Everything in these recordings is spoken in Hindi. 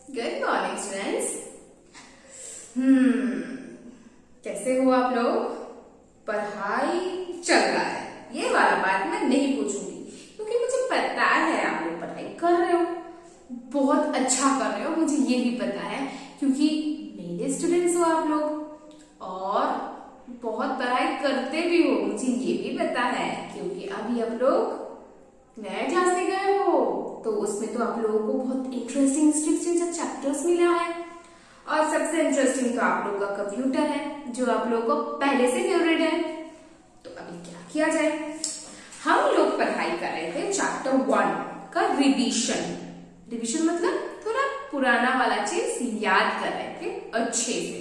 Good morning students. कैसे हो आप लोग? पढ़ाई चल रहा है, ये वाला बात मैं नहीं पूछूंगी क्योंकि मुझे पता है आप लोग पढ़ाई कर रहे हो, बहुत अच्छा कर रहे हो। मुझे ये भी पता है क्योंकि मेरे स्टूडेंट्स हो आप लोग और बहुत पढ़ाई करते भी हो, मुझे ये भी पता है क्योंकि अभी आप लोग नए क्लास में गए हो तो उसमें तो आप लोगों को बहुत इंटरेस्टिंग चैप्टर्स मिला है और सबसे इंटरेस्टिंग तो आप लोगों का कंप्यूटर है जो आप लोगों को पहले से फेवरेट है। तो अभी क्या किया जाए? हम लोग पढ़ाई कर रहे थे चैप्टर 1 का रिवीजन मतलब थोड़ा पुराना वाला चीज याद कर रहे थे अच्छे से।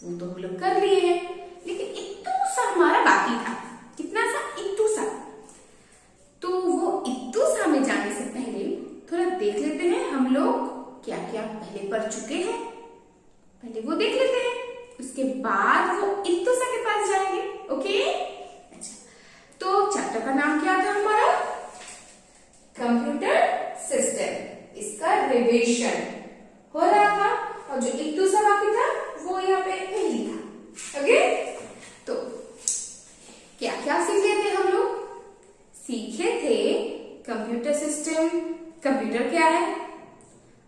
वो तो हम लोग कर लिए हैं, लेकिन इतना सा हमारा बाकी था। कितना सा? इतना सा। तो वो इतू सा में जाने से पहले थोड़ा देख लेते हैं हम लोग क्या क्या पहले पढ़ चुके हैं, पहले वो देख लेते हैं, उसके बाद वो इतू सा के पास जाएंगे। ओके? अच्छा, तो चैप्टर का नाम क्या था हमारा? Computer system. इसका रिवीजन हो रहा था और जो इतू सा बाकी था वो यहाँ पे नहीं था। ओके? तो क्या क्या सीख लेते हम लोग? सीखे थे कंप्यूटर सिस्टम, कंप्यूटर क्या है,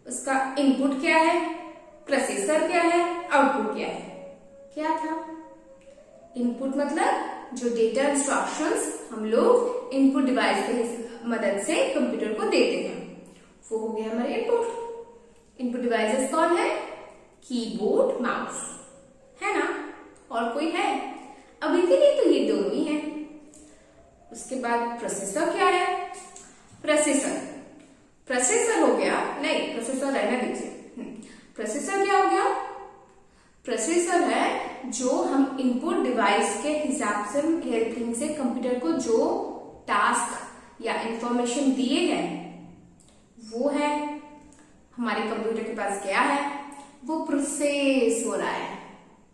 उसका इनपुट क्या है, प्रोसेसर क्या है, आउटपुट क्या है। क्या था? इनपुट मतलब जो डेटा इंस्ट्रक्शंस हम लोग इनपुट डिवाइस की मदद से कंप्यूटर को देते हैं, वो हो गया हमारे इनपुट। इनपुट डिवाइसेस कौन है? कीबोर्ड, माउस, है ना? और कोई है? अभी के लिए तो ये दोनों ही है। उसके बाद प्रोसेसर क्या है? प्रोसेसर हो गया, नहीं प्रोसेसर रहने दीजिए। प्रोसेसर क्या हो गया? प्रोसेसर है जो हम इनपुट डिवाइस के हिसाब से हेल्पिंग से कंप्यूटर को जो टास्क या इंफॉर्मेशन दिए गए वो है। हमारे कंप्यूटर के पास क्या है? वो प्रोसेस हो रहा है।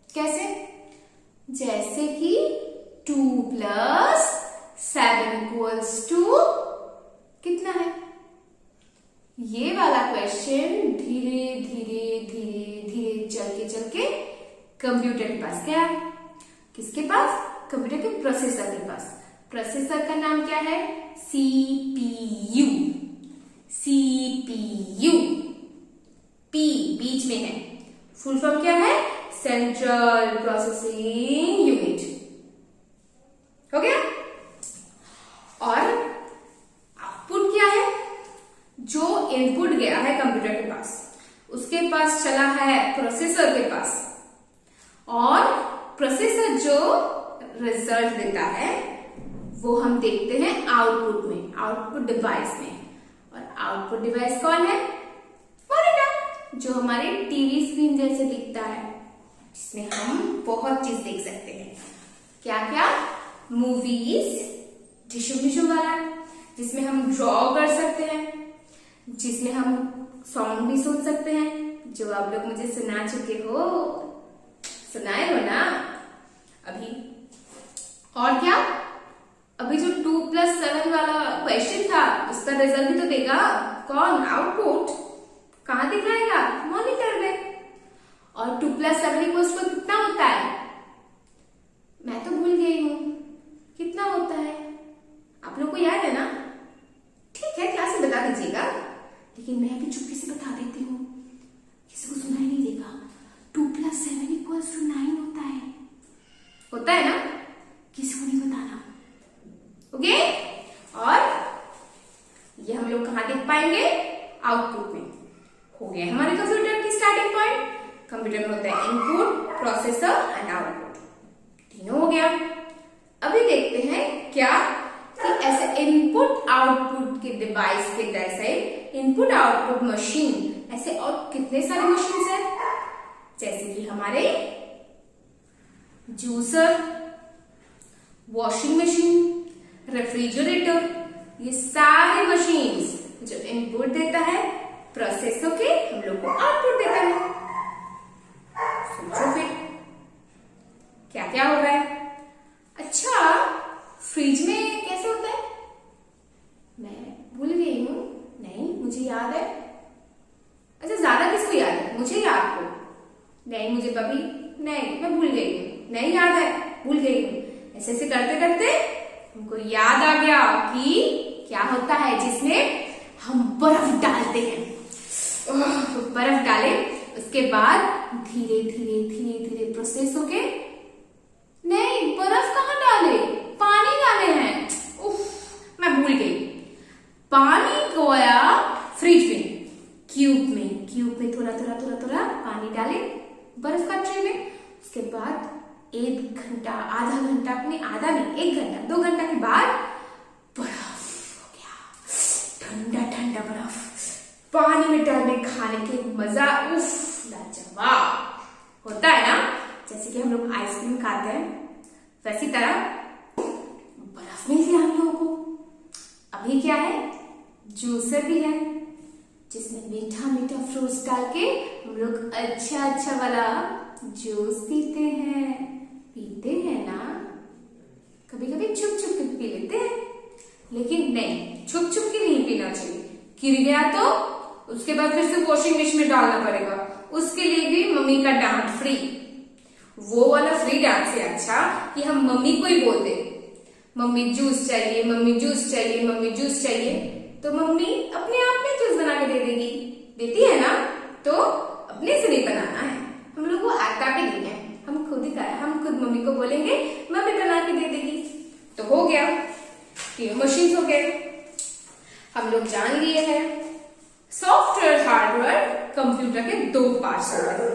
कैसे? जैसे कि 2 + 7 = कितना है? ये वाला क्वेश्चन धीरे धीरे धीरे धीरे चल के कंप्यूटर के पास गया। किसके पास? कंप्यूटर के प्रोसेसर के पास। प्रोसेसर का नाम क्या है? सीपीयू। सीपीयू, पी बीच में है। फुल फॉर्म क्या है? Central processing unit. हो गया? और आउटपुट क्या है? जो इनपुट गया है कंप्यूटर के पास, उसके पास चला है प्रोसेसर के पास, और प्रोसेसर जो रिजल्ट देता है वो हम देखते हैं आउटपुट में, आउटपुट डिवाइस में। और आउटपुट डिवाइस कौन है? मॉनिटर, जो हमारे टीवी स्क्रीन जैसे दिखता है, जिसमें हम बहुत चीज देख सकते हैं। क्या क्या? मूवीज, टिश्यू वाला, जिसमें हम ड्रॉ कर सकते हैं, जिसमें हम सॉन्ग भी सुन सकते हैं, जो आप लोग मुझे सुना चुके हो, सुनाए हो ना अभी। और क्या? अभी जो 2 + 7 वाला क्वेश्चन था उसका रिजल्ट भी तो देगा कौन? आउटपुट। कहां दिखाएगा? मॉनिटर में। और 2 + 7 = कितना होता है? मैं तो भूल गई हूं, कितना होता है? आप लोग को याद है ना? ठीक है, क्लास में बता दीजिएगा, लेकिन मैं भी चुप्पी से बता देती हूँ, किसी को सुनाई नहीं देगा। 2 + 7 = 9 होता है ना? किसी को नहीं बताना। ओके? और ये हम लोग कहाँ देख पाएंगे? आउटपुट में। हो गया हमारे कंप्यूटर की स्टार्टिंग पॉइंट। कंप्यूटर में होता है इनपुट, प्रोसेसर एंड आउटपुट, तीनों हो गया। अभी देखते हैं क्या कि ऐसे इनपुट आउटपुट के डिवाइस के जैसे इनपुट आउटपुट मशीन ऐसे और कितने सारे मशीन है, जैसे कि हमारे जूसर, वॉशिंग मशीन, रेफ्रिजरेटर, ये सारे मशीन्स जो इनपुट देता है प्रोसेसर के, हम लोग को आउटपुट देता है। सोचो फिर क्या क्या हो रहा है। अच्छा, फ्रिज में कैसे होता है? मैं भूल गई हूं, नहीं मुझे याद है। अच्छा, ज्यादा किस मुझे याद हो। नहीं मुझे कभी, नहीं मैं भूल गई हूँ, नहीं याद है, भूल गई हूँ। ऐसे ऐसे करते करते हमको याद आ गया कि क्या होता है जिसमें हम बर्फ डालते हैं। बर्फ डाले, उसके बाद धीरे धीरे धीरे धीरे प्रोसेस होके, नहीं बर्फ कहाँ डाले, पानी डाले हैं। मैं भूल गई। पानी गया फ्रिज में, क्यूब में थोड़ा थोड़ा थोड़ा थोड़ा पानी डाले बर्फ का ट्रे में। उसके बाद 1 घंटा, आधा घंटा, अपने आधा नहीं 1 घंटा 2 घंटा के बाद बर्फ हो गया, ठंडा ठंडा बर्फ। पानी में डालने खाने के मजा लाजवाब होता है ना। जैसे कि हम लोग आइसक्रीम खाते हैं, वैसी तरह बर्फ मिल गया हम लोगों को। अभी क्या है, जूसर भी है जिसमें मीठा मीठा फ्रूट्स डाल के हम लोग अच्छा वाला जूस पीते हैं ना। कभी कभी छुप छुप के पी लेते हैं, लेकिन नहीं, छुप छुप के नहीं पीना चाहिए। गिर गया तो उसके बाद फिर से वॉशिंग मशीन में डालना पड़ेगा, उसके लिए भी मम्मी का डांट फ्री। वो वाला फ्री डांट से अच्छा कि हम मम्मी को ही बोल दे, मम्मी जूस चाहिए, मम्मी जूस चाहिए, मम्मी जूस चाहिए, तो मम्मी अपने आप में जूस बना के दे देगी। देती है ना, तो अपने से नहीं बनाना है, हम लोग को आता भी नहीं है, हम खुद मम्मी को बोलेंगे, मम्मी बना के दे देगी। तो हो गया, तीनों मशीन हो गए। हम लोग जान लिए हैं सॉफ्टवेयर हार्डवेयर कंप्यूटर के 2 पार्ट्स होते हैं,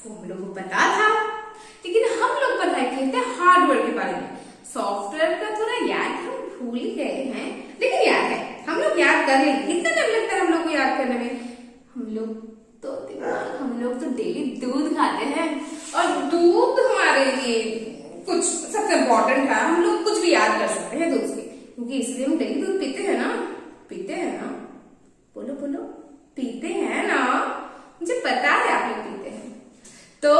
वो हम लोग को पता था, लेकिन हम लोग पढ़ाई किए थे हार्डवेयर के बारे में। सॉफ्टवेयर का थोड़ा याद हम भूल गए हैं, लेकिन याद है, हम लोग याद कर लेंगे। कितना टाइम लगता है हम लोग को याद करने में? हम लोग तो डेली दूध खाते हैं, और दूध हमारे लिए कुछ सबसे इम्पोर्टेंट है। हम लोग कुछ भी याद कर सकते हैं दूध से, क्योंकि इसलिए हम डेली दूध पीते हैं ना। बोलो बोलो, पीते हैं ना, मुझे पता है आप लोग पीते हैं। तो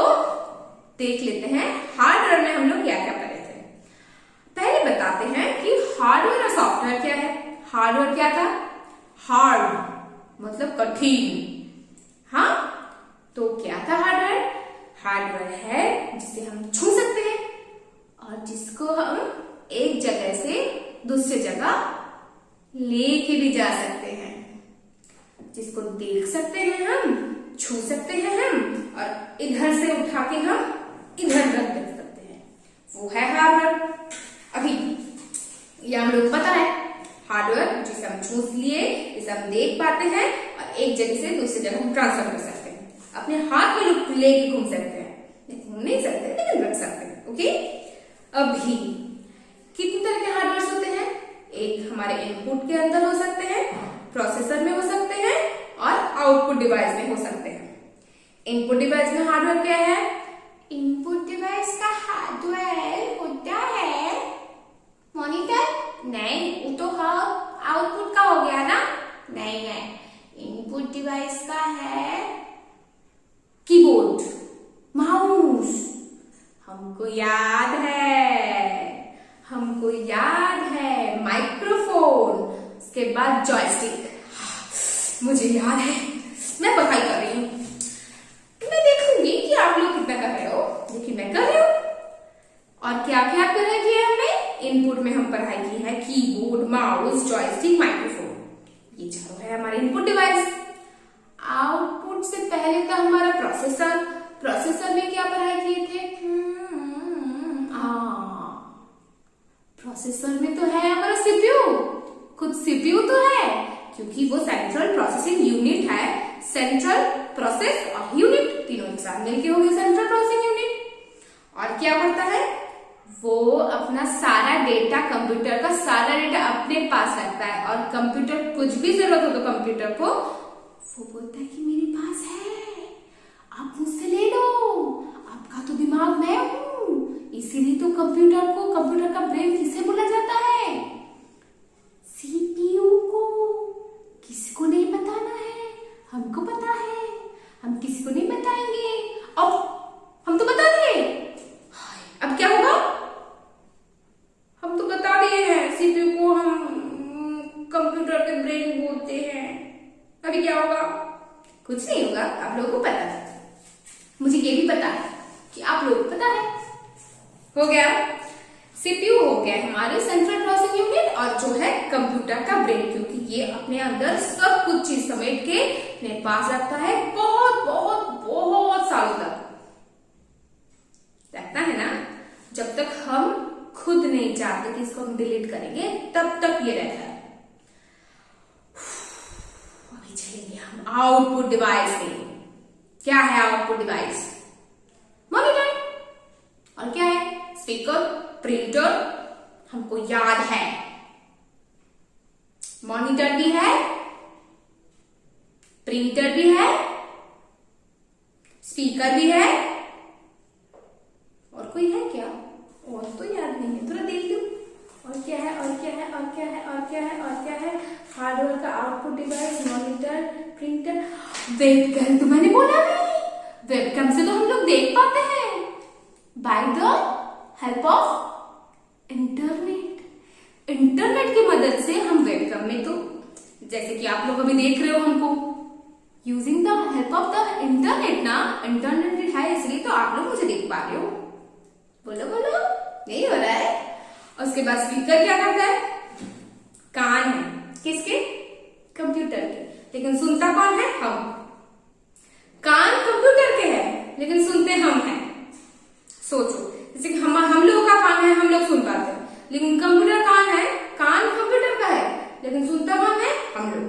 देख लेते हैं हार्डवेयर में हम लोग क्या क्या पढ़े थे। पहले बताते हैं कि हार्डवेयर और सॉफ्टवेयर क्या है। हार्डवेयर क्या था? हार्ड मतलब कठिन। हाँ, तो क्या था हार्डवेयर? हार्डवेयर है जिसे हम छू सकते हैं और जिसको हम एक जगह से दूसरी जगह लेके भी जा सकते हैं, जिसको देख सकते हैं हम, छू सकते हैं हम, और इधर से उठा के हम इधर रख दे सकते हैं, वो है हार्डवेयर। अभी ये हम लोग पता है हार्डवेयर जिसे हम छू लिए, जिसे हम देख पाते हैं और एक जगह से दूसरी जगह हम ट्रांसफर कर सकते हैं, अपने हाथ में लेके घूम सकते हैं, घूम नहीं सकते लेकिन रख सकते हैं। ओके, अभी कितने तरह के हार्डवेयर होते हैं? एक हमारे इनपुट के अंदर हो सकते हैं, प्रोसेसर में हो सकते हैं, और आउटपुट डिवाइस में हो सकते हैं। इनपुट डिवाइस में हार्डवेयर क्या है? इनपुट डिवाइस का हार्डवेयर होता है मॉनिटर। नहीं, वो तो आउटपुट का हो गया ना। नहीं है, इनपुट डिवाइस का है कीबोर्ड, माउस। हमको याद है माइक्रोफोन, उसके बाद जॉयस्टिक। मुझे याद है, मैं पढ़ाई कर रही हूँ, मैं देखूंगी कि आप लोग कितना कर रहे हो, लेकिन मैं कर रही हूँ। और क्या क्या पढ़ाई की है हमने? इनपुट में हम पढ़ाई की है कीबोर्ड, माउस, जॉयस्टिक, माइक्रोफोन, ये चारों है हमारे इनपुट डिवाइस। आउटपुट से पहले था हमारा प्रोसेसर। प्रोसेसर में क्या पढ़ाई किए थे? प्रोसेसर में तो है हमारा सीपीयू। खुद सीपीयू तो है, क्योंकि वो सेंट्रल प्रोसेसिंग यूनिट है। सेंट्रल प्रोसेस और यूनिट तीनों एक साथ मिलके हो गए सेंट्रल प्रोसेसिंग यूनिट। और क्या करता है वो? अपना सारा डेटा, कंप्यूटर का सारा डेटा अपने पास रखता है, और कंप्यूटर कुछ भी जरूरत हो तो कंप्यूटर को वो बोलता है कि मेरे पास है, आप मुझसे ले लो, आपका तो दिमाग मैं हूं। इसीलिए तो कंप्यूटर का ब्रेन किसे बोला जाता है? सीपीयू को। किसी को नहीं बताना है, हमको पता है, हम किसी को नहीं बताएंगे। अब हम तो बता दिए, अब क्या होगा? हम तो बता दिए हैं सीपीयू को हम कंप्यूटर के ब्रेन बोलते हैं। अभी क्या होगा? कुछ नहीं होगा, आप लोगों को पता है, मुझे ये भी पता है कि आप लोगों को पता है। हो गया, सीपीयू हो गया हमारे सेंट्रल प्रोसेसिंग यूनिट, और जो है कंप्यूटर का ब्रेन, क्योंकि ये अपने अंदर सब कुछ चीज समेट के अपने पास रखता है, बहुत बहुत बहुत सालों तक रखता है ना। जब तक हम खुद नहीं चाहते कि इसको हम डिलीट करेंगे तब तक ये रहता है। अभी चलेंगे हम आउटपुट डिवाइस में। क्या है आउटपुट डिवाइस? मॉनिटर। और क्या है? स्पीकर, प्रिंटर, हमको याद है। मॉनिटर भी है, प्रिंटर भी है, स्पीकर भी है, और कोई है क्या? और तो याद नहीं है, थोड़ा देख लो। और क्या है, और क्या है, और क्या है, और क्या है, और क्या है? हार्डवेयर का output device, monitor, printer, webcam. तो मैंने बोला नहीं, वेबकैम से तो हम लोग देख पाते हैं by the help of internet. Internet की मदद से हम वेबकैम में, तो जैसे कि आप लोग अभी देख रहे हो हमको, using the help of the internet ना, इंटरनेट है इसलिए तो आप लोग मुझे देख पा रहे हो। बोलो बोलो, यही हो रहा है। और उसके बाद स्पीकर क्या करता है? कान है किसके? कंप्यूटर के, लेकिन सुनता कौन है? हम। कान कंप्यूटर के है लेकिन सुनते हम हैं। सोचो, जैसे कि हम लोगों का कान है, हम लोग सुन पाते हैं, लेकिन कंप्यूटर कान है, कान कंप्यूटर का है, लेकिन सुनता कौन है? हम लोग,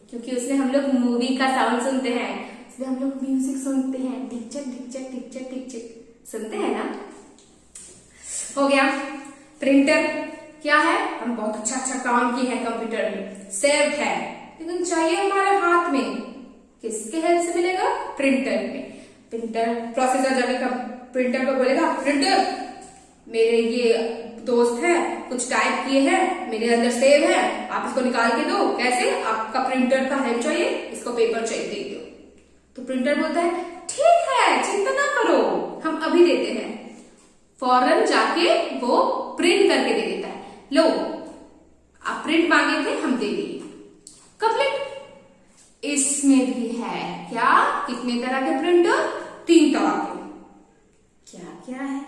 क्योंकि उसमें हम लोग मूवी का साउंड सुनते हैं, इसलिए हम लोग म्यूजिक सुनते हैं, टिक-चक टिक-चक टिक-चक टिक-चक सुनते हैं ना। हो गया। प्रिंटर क्या है? हम बहुत अच्छा अच्छा काम किए हैं कंप्यूटर में, सेव है, लेकिन चाहिए हमारे हाथ में, किसके हेल्प से मिलेगा? प्रिंटर में। प्रिंटर प्रोसेसर जाकर प्रिंटर को बोलेगा, प्रिंटर मेरे ये दोस्त है, कुछ टाइप किए हैं, मेरे अंदर सेव है, आप इसको निकाल के दो। कैसे? आपका प्रिंटर का हेल्प चाहिए, इसको पेपर चाहिए, दे दो। तो प्रिंटर बोलता है ठीक है, चिंता ना करो, हम अभी देते हैं। फौरन जाके वो प्रिंट करके दे देता है। लो, आप प्रिंट मांगे थे, हम दे दिए, कंप्लीट। इसमें भी है क्या? कितने तरह के प्रिंटर? 3 तरह के। क्या क्या है?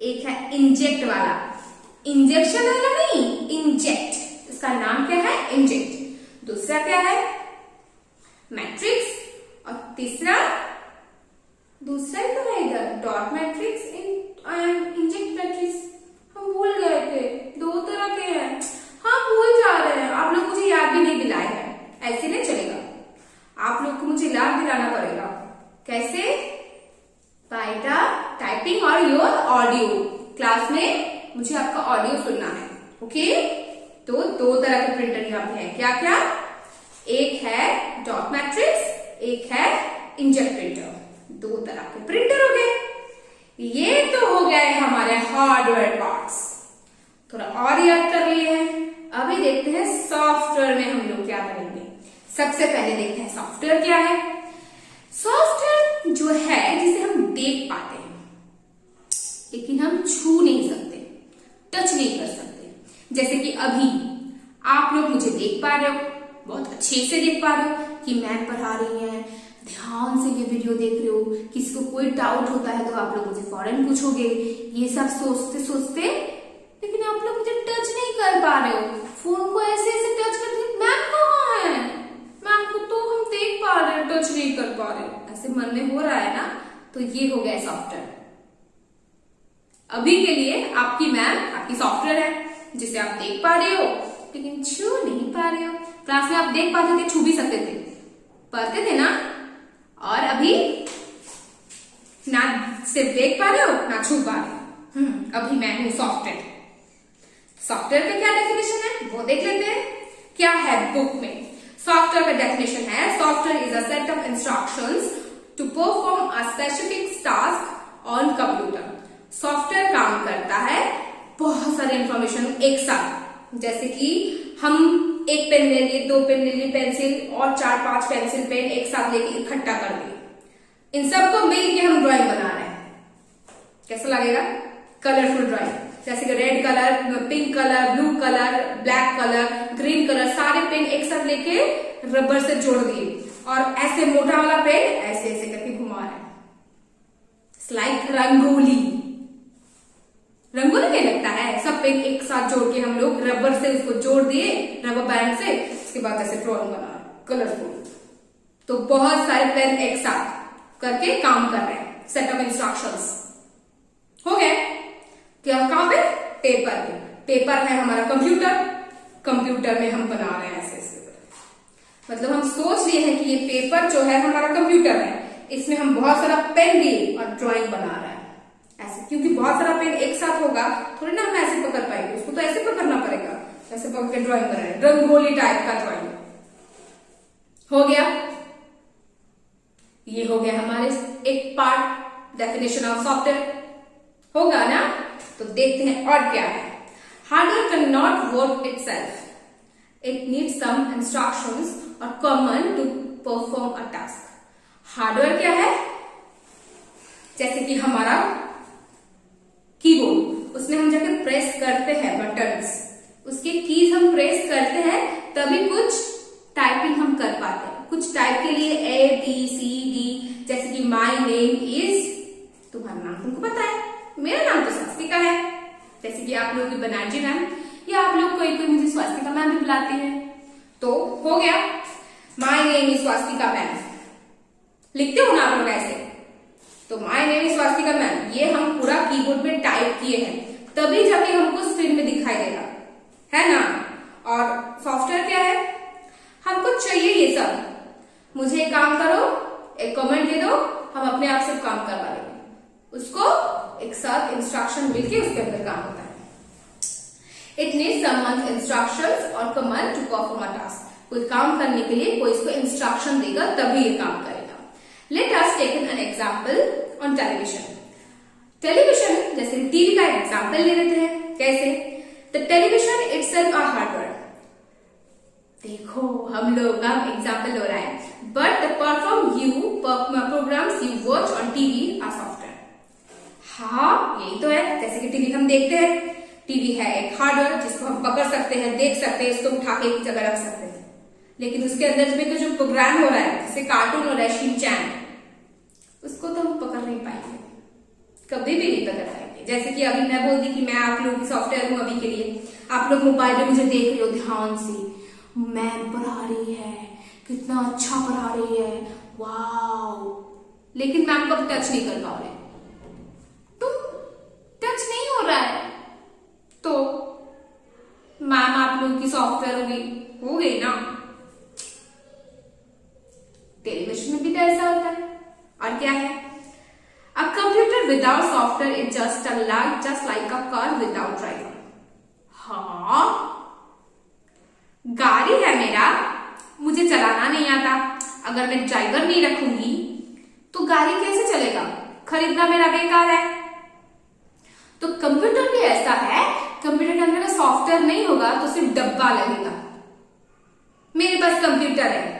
एक है इंजेक्ट वाला, इंजेक्शन वाला नहीं, इंजेक्ट, इसका नाम क्या है? इंजेक्ट। दूसरा क्या है? मैट्रिक्स। और तीसरा, दूसरा ही तो है इधर, dot matrix and inject matrix. हम भूल गए थे, 2 तरह के हैं, हम भूल जा रहे हैं। आप लोग मुझे याद भी नहीं दिलाए हैं, ऐसे नहीं चलेगा, आप लोग को मुझे याद दिलाना पड़ेगा। कैसे? बाय द टाइपिंग और योर ऑडियो। क्लास में मुझे आपका ऑडियो सुनना है, ओके? तो 2 तरह के प्रिंटर यहाँ पे है। क्या क्या? एक है डॉट मैट्रिक्स, एक है इंजेक्ट प्रिंटर। 2 तरह के प्रिंटर हो गए। ये तो हो गए हमारे हार्डवेयर पार्ट्स, थोड़ा और याद कर लिए हैं। अभी देखते हैं सॉफ्टवेयर में हम लोग क्या करेंगे। सबसे पहले देखते हैं सॉफ्टवेयर क्या है। सॉफ्टवेयर जो है जिसे हम देख पाते हैं लेकिन हम छू नहीं सकते, टच नहीं कर सकते। जैसे कि अभी आप लोग मुझे देख पा रहे हो, बहुत अच्छे से देख पा रहे हो कि मैम पढ़ा रही हैं, ध्यान से ये वीडियो देख रहे हो। किसी को कोई डाउट होता है तो आप लोग मुझे फौरन पूछोगे, ये सब सोचते सोचते, लेकिन आप लोग मुझे टच नहीं कर पा रहे हो। फोन को ऐसे ऐसे टच करते, मैम कहाँ है? मैम को तो हम देख पा रहे हैं, टच नहीं कर पा रहे, ऐसे मन में हो रहा है ना। तो ये हो गया सॉफ्टवेयर। अभी के लिए आपकी मैम आपकी सॉफ्टवेयर है जिसे आप देख पा रहे हो लेकिन छू नहीं पा रहे हो। क्लास में आप देख पाते थे, छू भी सकते थे, पढ़ते थे ना। और अभी ना सिर्फ देख पा रहे हो ना छू पा रहे हो। अभी मैं हूं सॉफ्टवेयर। सॉफ्टवेयर का क्या डेफिनेशन है वो देख लेते हैं। क्या है बुक में? सॉफ्टवेयर का डेफिनेशन है, software is a set of instructions to perform a specific task on computer. Software काम करता है बहुत सारे इंफॉर्मेशन एक साथ। जैसे कि हम एक पेन ले लिए, 2 पेन ले लिए, पेंसिल और 4-5 पेंसिल पेन एक साथ लेके इकट्ठा कर दिए। इन सबको मिल के हम ड्राइंग बना रहे हैं। कैसा लगेगा? कलरफुल ड्राइंग, जैसे कि red colour, pink colour, blue colour, black colour, green colour, सारे पेन एक साथ लेके रबर से जोड़ दिए और ऐसे मोटा वाला पेन ऐसे ऐसे करके घुमा रहा है। It's like rangoli. रंगोली नहीं लगता है? सब पेन एक साथ जोड़ के हम लोग रबर से उसको जोड़ दिए, रबर बैंड से, उसके बाद ऐसे ड्रॉइंग बना रहे कलरफुल। तो बहुत सारे पेन एक साथ करके काम कर रहे हैं। सेट ऑफ इंस्ट्रक्शंस हो गए। क्या कहां पे? पेपर पे। पेपर है हमारा कंप्यूटर, कंप्यूटर में हम बना रहे हैं ऐसे ऐसे। मतलब हम सोच लिए हैं कि ये पेपर जो है हमारा कंप्यूटर है, इसमें हम बहुत सारा पेन लिए और ड्राइंग बना रहे हैं ऐसे। क्योंकि बहुत सारा पेन एक साथ होगा, थोड़ी ना हम ऐसे पकड़ पाएंगे, उसको तो ऐसे पकड़ना पड़ेगा, ऐसे पकड़ के ड्राइंग कर रहे हैं, रंगोली टाइप का ड्राइंग हो गया। ये हो गया हमारे एक पार्ट, डेफिनेशन ऑफ सॉफ्टवेयर होगा ना। तो देखते हैं और क्या है। Hardware can not work itself, it needs some instructions और command to perform a task. Hardware क्या है? जैसे कि हमारा कीबोर्ड, उसमें हम जाकर प्रेस करते हैं बटन्स, उसके कीज हम प्रेस करते हैं तभी कुछ टाइपिंग हम कर पाते हैं। कुछ टाइप के लिए ABCD, जैसे कि माई नेम इज, तुम्हारा नाम तुमको पता है, मेरा नाम तो स्वास्तिका है, जैसे कि आप लोगों की बनर्जी मैम, या आप लोग कोई कोई मुझे स्वास्तिका मैम भी बुलाते हैं। तो हो गया my name is Swastika ma'am, लिखते हो ना आप लोग ऐसे। तो my name is Swastika ma'am, ये हम पूरा कीबोर्ड में टाइप किए हैं, तभी जाके हमको स्क्रीन में दिखाई देगा, है ना। और सॉफ्टवेयर क्या है? हमको चाहिए ये सब, मुझे एक काम करो, एक कमेंट दे दो, हम अपने आप सब काम करवा लेंगे। उसको एक साथ इंस्ट्रक्शन मिलके उसके अंदर काम होता है। इट नीड्स समवन इंस्ट्रक्शंस और command to perform a task. कोई काम करने के लिए कोई इसको इंस्ट्रक्शन देगा तभी ये काम करेगा। Let us take an example on television. Television जैसे टीवी का एग्जांपल ले लेते हैं। कैसे? The television itself a hardware. देखो हम लोग का एग्जाम्पल हो रहा है, but the programs you watch on TV are software. हाँ यही तो है। जैसे कि टीवी हम देखते हैं, टीवी है एक हार्डवेयर जिसको हम पकड़ सकते हैं, देख सकते हैं, इसको उठा के एक जगह रख सकते हैं। लेकिन उसके अंदर में जो प्रोग्राम हो रहा है, जैसे कार्टून हो रहा है शिनचैन, उसको तो हम पकड़ नहीं पाएंगे, कभी भी नहीं पकड़ पाएंगे। जैसे कि अभी मैं बोल दी कि मैं आप लोगों की सॉफ्टवेयर हूं अभी के लिए, आप लोग मोबाइल में मुझे देख रहे हो ध्यान से, मैम पढ़ा रही है, कितना अच्छा पढ़ा रही है, वाओ, लेकिन मैम को टच नहीं कर पा रहे, तो टच नहीं हो रहा है, तो मैम आप लोगों की सॉफ्टवेयर हो गई ना। टेलीविजन में भी तो ऐसा होता है। और क्या है? A computer without software is just like a car without driver. हाँ, गाड़ी है मेरा, मुझे चलाना नहीं आता, अगर मैं ड्राइवर नहीं रखूंगी तो गाड़ी कैसे चलेगा? खरीदना मेरा बेकार है। तो कंप्यूटर भी ऐसा है, कंप्यूटर के अंदर सॉफ्टवेयर नहीं होगा तो सिर्फ डब्बा लगेगा। मेरे पास कंप्यूटर है,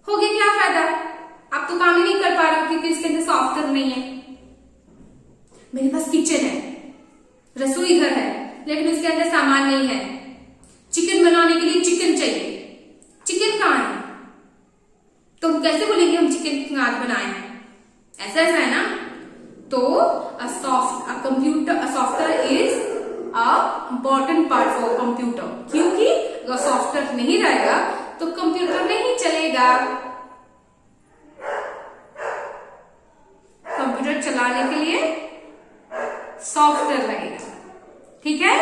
हो गया क्या फायदा? आप तो काम ही नहीं कर पा रहे हो क्योंकि इसके अंदर सॉफ्टवेयर नहीं है। मेरे पास किचन है, रसोई घर है, लेकिन उसके अंदर सामान नहीं है। चिकन बनाने के लिए चिकन चाहिए, चिकन कहां है? तो हम कैसे बोलेंगे हम चिकन आज बनाए? ऐसा ऐसा है ना। तो software is a important part for computer, क्योंकि अगर सॉफ्टवेयर नहीं रहेगा तो कंप्यूटर नहीं चलेगा। कंप्यूटर चलाने के लिए सॉफ्टवेयर लगेगा। ठीक है,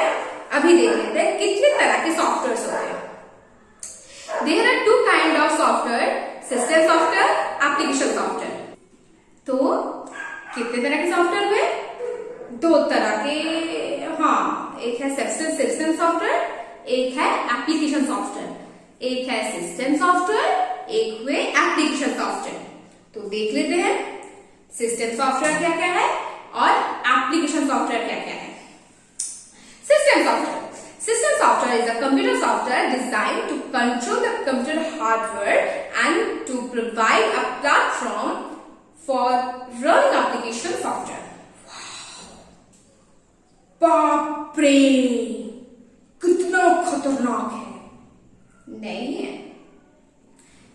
अभी देख लेते हैं कितने तरह के सॉफ्टवेयर होते हैं। There are two kind of software, system software, application software. तो कितने तरह के सॉफ्टवेयर हुए? दो तरह के। हाँ, एक है सिस्टम सॉफ्टवेयर, एक है एप्लीकेशन सॉफ्टवेयर। एक है सिस्टम सॉफ्टवेयर, एक हुए एप्लीकेशन सॉफ्टवेयर। तो देख लेते हैं सिस्टम सॉफ्टवेयर क्या क्या है और एप्लीकेशन सॉफ्टवेयर क्या क्या है। System software is a computer software designed to control the computer hardware and to provide a platform for running application software. बाप रे, कितना खतरनाक है। नहीं है,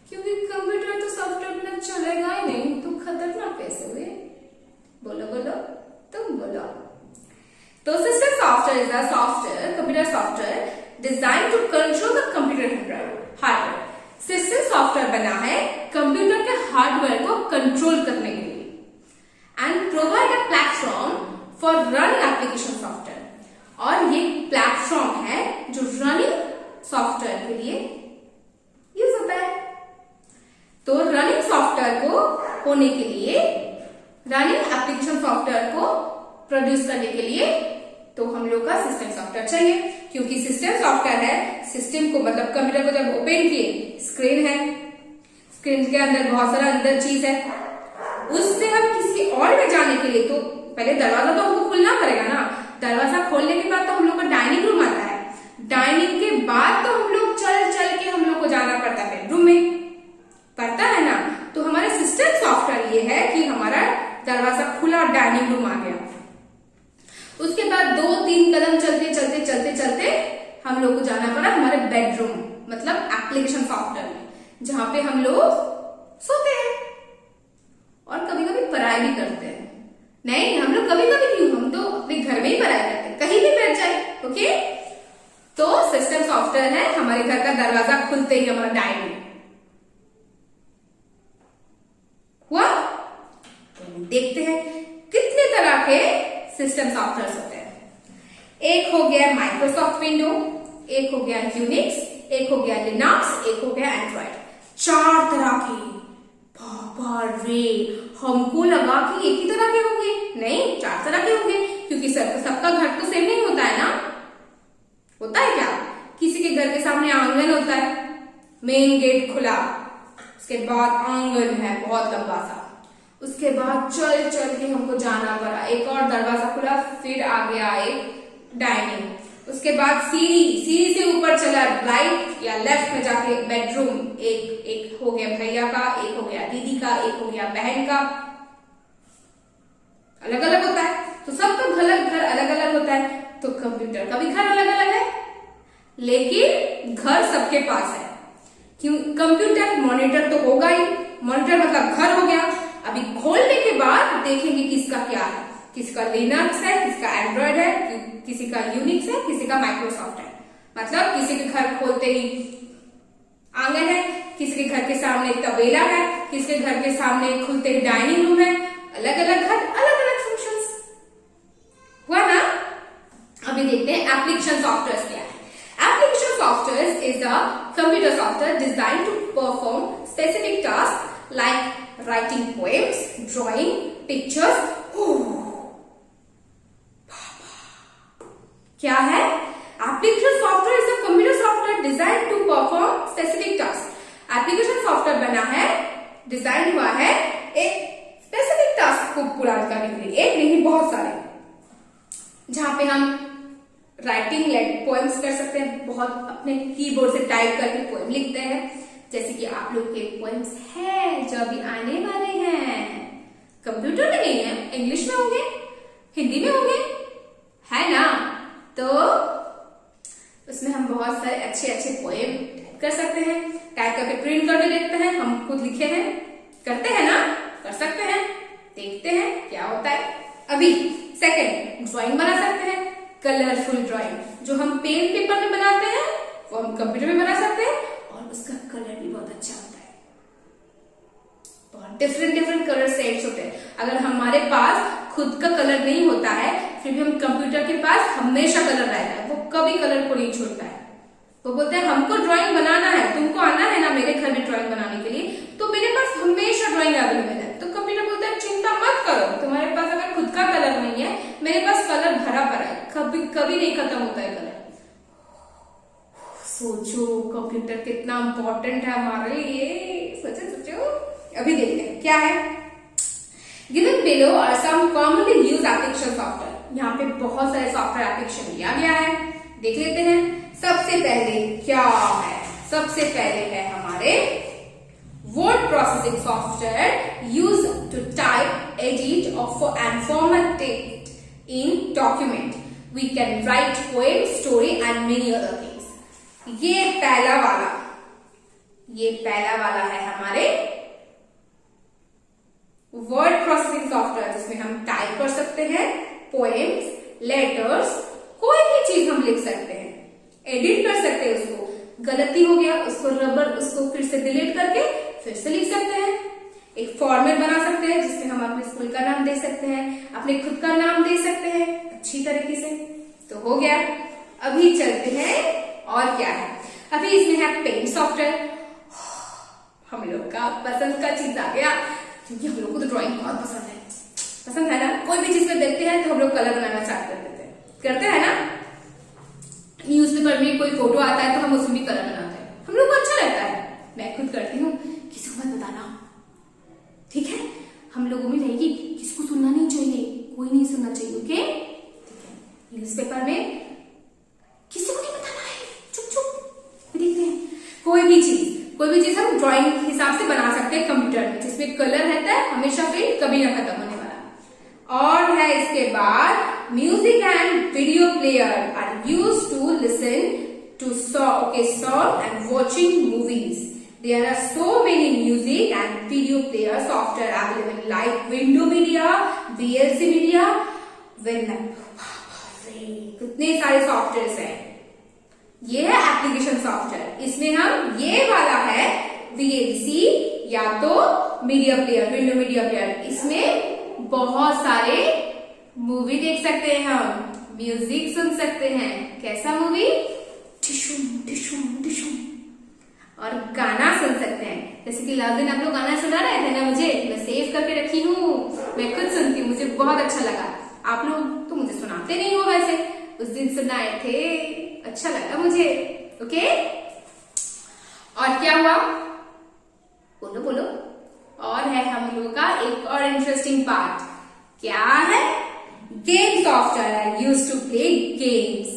क्योंकि कंप्यूटर तो सब चलेगा ही नहीं तो खतरनाक कैसे हुए? बोलो बोलो, तुम बोलो। तो system software is a software, computer software design to control the computer hardware. System software बना है कंप्यूटर के हार्डवेयर को कंट्रोल करने के लिए and provide a platform for running application software. और ये प्लेटफॉर्म है जो रनिंग सॉफ्टवेयर के लिए यूज होता है। तो रनिंग सॉफ्टवेयर को होने के लिए, रनिंग एप्लीकेशन सॉफ्टवेयर को प्रोड्यूस करने के लिए तो हम लोग का सिस्टम सॉफ्टवेयर चाहिए, क्योंकि सिस्टम सॉफ्टवेयर है, सिस्टम को मतलब कंप्यूटर को जब ओपन किए, स्क्रीन है, स्क्रीन के अंदर बहुत सारा अंदर चीज है, उससे हम किसी और में जाने के लिए तो पहले दरवाजा तो हमको खुलना पड़ेगा ना। दरवाजा खोलने के बाद तो हम लोग का डाइनिंग रूम आता है, डाइनिंग के बाद तो हम लोग चल चल के हम लोग को जाना पड़ता है बेडरूम में, पड़ता है ना। तो हमारे सिस्टम सॉफ्टवेयर ये है कि हमारा दरवाजा खुला और डाइनिंग रूम आ गया, उसके बाद 2-3 कदम चलते चलते चलते चलते हम लोग को जाना पड़ा हमारे बेडरूम, मतलब एप्लीकेशन सॉफ्टवेयर में, जहां पे हम लोग सोते हैं और कभी कभी पढ़ाई भी करते हैं। नहीं, हम लोग कभी कभी क्यों, हम तो अपने घर में ही पढ़ाई करते हैं, कहीं भी बैठ जाए। ओके, तो सिस्टम सॉफ्टवेयर है हमारे घर का दरवाजा खुलते ही हमारा डाइनिंग हुआ। तो देखते हैं कितने तरह के सिस्टम सॉफ्टवेयर होते हैं। एक हो गया माइक्रोसॉफ्ट विंडो, एक हो गया यूनिक्स, एक हो गया लिनक्स, एक हो गया एंड्रॉइड। 4 तरह के। बाबा रे, हमको लगा कि एक ही तरह के होंगे, नहीं 4 तरह के होंगे, क्योंकि सबका घर तो सेम नहीं होता है ना। होता है क्या? किसी के घर के सामने आंगन होता है, मेन गेट खुला, उसके बाद आंगन है बहुत लंबा सा, उसके बाद चल चल के हमको जाना पड़ा, एक और दरवाजा खुला, फिर आ गया एक डाइनिंग, उसके बाद सीढ़ी से ऊपर चला राइट या लेफ्ट में जाके बेडरूम, एक हो गया भैया का, एक हो गया दीदी का, एक हो गया बहन का, अलग अलग होता है। तो सबका घर अलग अलग होता है, तो कंप्यूटर का भी घर अलग अलग है, लेकिन घर सबके पास है। क्यों? कंप्यूटर मॉनिटर तो होगा ही, मॉनिटर मतलब घर हो गया। अभी खोलने के बाद देखेंगे किसका क्या है, किसका लिनक्स है, किसका एंड्रॉइड है, किसी का यूनिक्स है, किसी का माइक्रोसॉफ्ट है। मतलब किसी के घर खोलते ही आंगन है, किसी के घर के सामने तबेला है, किसी के घर के सामने खुलते ही डाइनिंग रूम है। अलग अलग घर, अलग अलग फंक्शंस। हुआ ना? अभी देखते हैं एप्लीकेशन सॉफ्टवेयर क्या है। Application software is a computer software design to perform specific task like writing poems, drawing, pictures. क्या है? Application software is a computer software designed to perform specific tasks. Application software बना है, डिजाइन हुआ है एक स्पेसिफिक टास्क को पूरा करने के लिए, एक नहीं बहुत सारे, जहां पे हम राइटिंग पोएम्स कर सकते हैं, बहुत अपने कीबोर्ड से टाइप करके पोएम लिखते हैं, जैसे कि आप लोग के पोएम्स हैं जो अभी आने वाले हैं। कंप्यूटर में नहीं है, इंग्लिश में होंगे, हिंदी में होंगे, है ना। तो उसमें हम बहुत सारे अच्छे अच्छे पोएम कर सकते हैं, टाइप करके प्रिंट करके देखते हैं, हम खुद लिखे हैं, करते हैं ना, कर सकते हैं, देखते हैं क्या होता है। अभी सेकंड, ड्राइंग बना सकते हैं, कलरफुल ड्राइंग जो हम पेन पेपर में बनाते हैं वो हम कंप्यूटर में बना सकते हैं, और उसका कलर भी बहुत अच्छा होता है, बहुत डिफरेंट कलर सेट्स होते हैं। अगर हमारे पास खुद का कलर नहीं होता है, फिर भी हम कंप्यूटर के पास हमेशा कलर रहता है, वो कभी कलर को नहीं छोड़ता है। वो बोलते हैं हमको ड्राइंग बनाना है, तुमको आना है ना मेरे घर में ड्राइंग बनाने के लिए, तो मेरे पास हमेशा ड्राइंग अवेलेबल है। तो कंप्यूटर बोलता है चिंता मत करो, तुम्हारे पास अगर खुद का कलर नहीं है, मेरे पास कलर भरा पड़ा है, कभी नहीं खत्म होता है कलर। सोचो कंप्यूटर कितना इंपॉर्टेंट है हमारे लिए, सोचो। अभी देखते हैं क्या है। Given below are some commonly used application software. यहाँ पे बहुत सारे सॉफ्टवेयर एप्लीकेशन दिया गया है, देख लेते हैं। सबसे पहले क्या है? सबसे पहले है हमारे word processing software use to type, edit and format text in document. We can write poem, story and many other things. ये पहला वाला है हमारे वर्ड प्रोसेसिंग सॉफ्टवेयर जिसमें हम टाइप कर सकते हैं पोएम्स, लेटर्स, कोई भी चीज हम लिख सकते हैं, एडिट कर सकते हैं, उसको गलती हो गया उसको फिर से डिलीट करके फिर से लिख सकते हैं, एक फॉर्मेट बना सकते हैं जिसमें हम अपने स्कूल का नाम दे सकते हैं, अपने खुद का नाम दे सकते हैं अच्छी तरीके से। तो हो गया। अभी चलते हैं और क्या है, अभी इसमें है पेंट सॉफ्टवेयर। हम लोग का पसंद का चीज आ गया, क्योंकि हम लोग को तो ड्राइंग बहुत पसंद है ना। कोई भी चीज में देखते हैं तो हम लोग कलर बनाना स्टार्ट कर देते हैं, करते हैं ना। न्यूज़पेपर में कोई फोटो आता है तो हम उसमें भी कलर बनाते हैं, हम लोग को अच्छा लगता है। मैं खुद करती हूँ, किसी को मत बताना, ठीक है। हम लोगों में रहेगी, किसको सुनना नहीं चाहिए, कोई नहीं सुनना चाहिए, ओके, ठीक है। न्यूज़पेपर में किसी को नहीं बताना है, चुप चुप देखते हैं। कोई भी चीज हम ड्राइंग के हिसाब से बना सकते हैं कंप्यूटर में, जिसमें कलर रहता है हमेशा, फिर कभी ना खत्म होने वाला। और है इसके बाद music and video player are used to listen to song and watching movies. There are so many music and video player software available like Windows Media, VLC Media, कितने सारे सॉफ्टवेयर हैं। ये है एप्लीकेशन सॉफ्टवेयर, इसमें हम ये वाला है VLC या तो media player, window media player, इसमें बहुत सारे मूवी देख सकते हैं, हम म्यूजिक सुन सकते हैं। कैसा मूवी? टिशुम टिशुम टिशुम। और गाना सुन सकते हैं, जैसे कि लास्ट दिन आप लोग गाना सुना रहे थे ना, मैं सेव करके रखी हूँ, मैं खुद सुनती हूँ, मुझे बहुत अच्छा लगा। आप लोग तो मुझे सुनाते नहीं हो, वैसे उस दिन सुनाए थे, अच्छा लगा मुझे, ओके। और क्या हुआ, बोलो बोलो। और है हम लोगों का एक और इंटरेस्टिंग पार्ट, क्या है? Game software used to play games.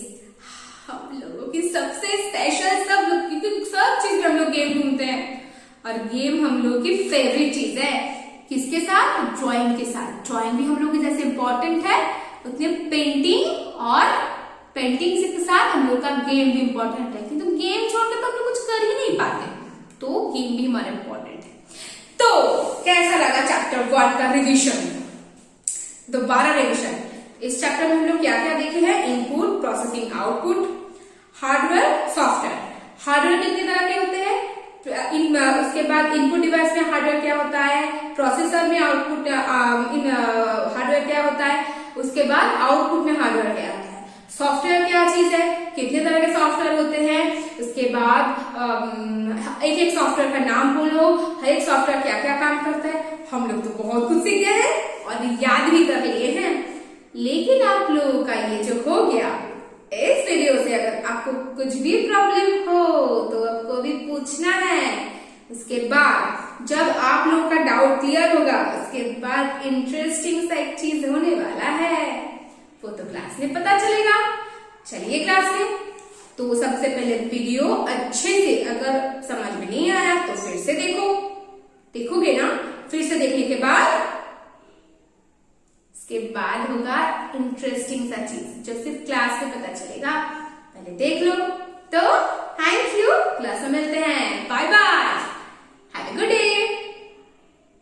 हम लोगों की सबसे स्पेशल, क्योंकि सब चीज में हम लोग गेम ढूंढते हैं, और गेम हम लोगों की फेवरेट चीज है। किसके साथ? ड्राइंग के साथ। ड्राइंग भी हम लोग की जैसे इंपॉर्टेंट है, उतने पेंटिंग के साथ हम लोग का गेम भी इंपॉर्टेंट है, किंतु गेम छोड़कर तो हम लोग कुछ कर ही नहीं पाते, तो गेम भी हमारा इंपॉर्टेंट है। तो कैसा लगा चैप्टर 1 का रिविजन? दोबारा रिविजन। इस चैप्टर में हम लोग क्या क्या देखे हैं? Input, processing, output, hardware, software. Hardware कितने तरह के होते हैं? उसके बाद इनपुट डिवाइस में हार्डवेयर क्या होता है, प्रोसेसर में आउटपुट हार्डवेयर क्या होता है, उसके बाद आउटपुट में हार्डवेयर क्या होता है, सॉफ्टवेयर क्या चीज है, कितने तरह के सॉफ्टवेयर होते हैं, उसके बाद एक एक सॉफ्टवेयर का नाम बोलो, हर एक सॉफ्टवेयर क्या क्या काम करता है। हम लोग तो बहुत कुछ सीख गए हैं और याद भी कर लिए हैं, लेकिन आप लोगों का ये जो हो गया, इस वीडियो से अगर आपको कुछ भी प्रॉब्लम हो तो आपको भी पूछना है। उसके बाद जब आप लोगों का डाउट क्लियर होगा, उसके बाद इंटरेस्टिंग सा एक चीज होने वाला है, वो तो क्लास में पता चलेगा। चलिए क्लास में, तो सबसे पहले वीडियो अच्छे से, अगर समझ में नहीं आया तो फिर से देखोगे ना, फिर से देखने के बाद के बाद होगा इंटरेस्टिंग सा चीज जो सिर्फ क्लास में पता चलेगा, पहले देख लो। तो थैंक यू, क्लास में मिलते हैं, bye bye, have a good day.